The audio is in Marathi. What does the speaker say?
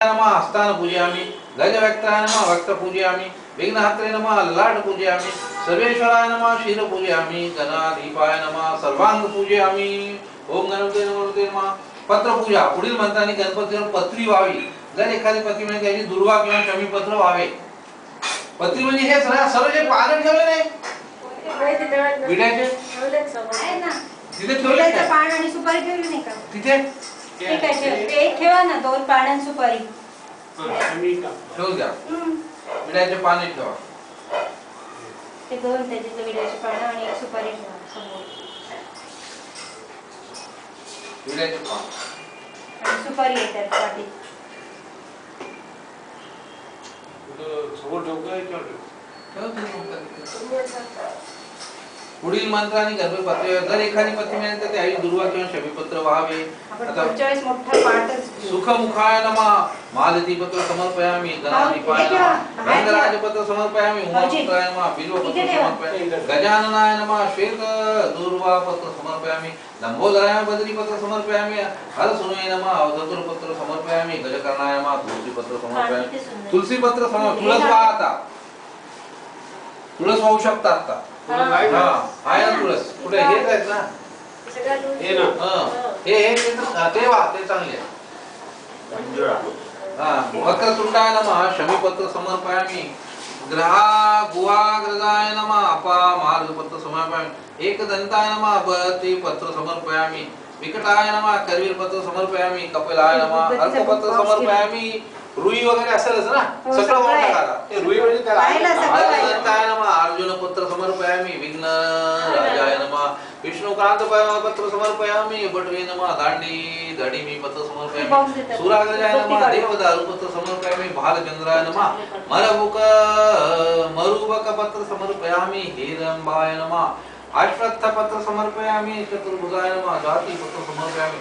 नमः हस्तान पूजयामि गजवक्त्राय नमः वक्त पूजयामि विघ्नहत्रे नमः ललाट पूजयामि सर्वेश्वराय नमः क्षीर पूजयामि गणाधिपाय नमः सर्वांग पूजयामि ओम गणपते नमः। पत्र पूजा पुढील मंत्रांनी गणपतीवर पत्री व्हावी। जर एखादी पत्री म्हणजे त्याची दुर्वा किंवा शमी पत्र व्हावे। पत्री म्हणजे हे सर्व जे पानं ठेवले नाही विड्याचे तिथे ठेवले पान आणि सुपारी ठेवली नाही का तिथे ठीक आहे ते ठेवा ना दोन पान आणि सुपारी ठेवू द्या विड्याचे पाने ठेवा ते दोन त्याचे विड्याचे पान आणि एक सुपारी ठेवा समोर विड्याचे पान आणि सुपारी आहे त्यात वाटीत समोर ठेवू काय ठेव पुढील मंत्रांनी गणपती जर एखादी पत्री मिळाली तर त्याही दुर्वा किंवा शमीपत्र व्हावे। आता मोठा पाठच सुखमुखाय नमः मालतीपत्र समर्पयामि गणाधिपाय नमः गंधराजपत्र समर्पयामि उमापुत्राय नमः बिल्वपत्र समर्पयामि गजाननाय नमः श्वेत दुर्वापत्र समर्पयामि लंबोदराय बद्रीपत्र समर्पयामि हरसुनाय नमः अवधूतपत्र समर्पयामि गजकर्णाय नमः तुलसीपत्र समर्पयामि तुलसीपत्र तुळस वाहता तुळस वाहू शकता आता आहे ना तुळस कुठे हेच आहेत ना हे ना ते वा ते चांगले वक्रतुंडाय नमः शमीपत्र समर्पयामि ग्रहा गुहाग्रजाय नमः अपा मार्गपत्र समर्पयामि एकदंताय नमः अपति पत्र समर्पयामि विकटाय नमः करवीरपत्र समर्पयामि कपिलाय नमः अर्कपत्र समर्पयामि रुई वगैरे असेलच ना सगळं वाटलं का ते रुई म्हणजे काय नमः अर्जुन पत्र समर्पयामि विघ्न राजाय नमः विष्णुकांत पत्र समर्पयामि बटवे नमः दांडी धडी मी पत्र समर्पयामि सूराग्रजाय नमः देवदारु पत्र समर्पयामि भालचंद्राय नमः मरुबक पत्र समर्पयामि हिरंबाय नमः अश्वत्थ पत्र समर्पयामि चतुर्भुजाय नमः जाति पत्र समर्पयामि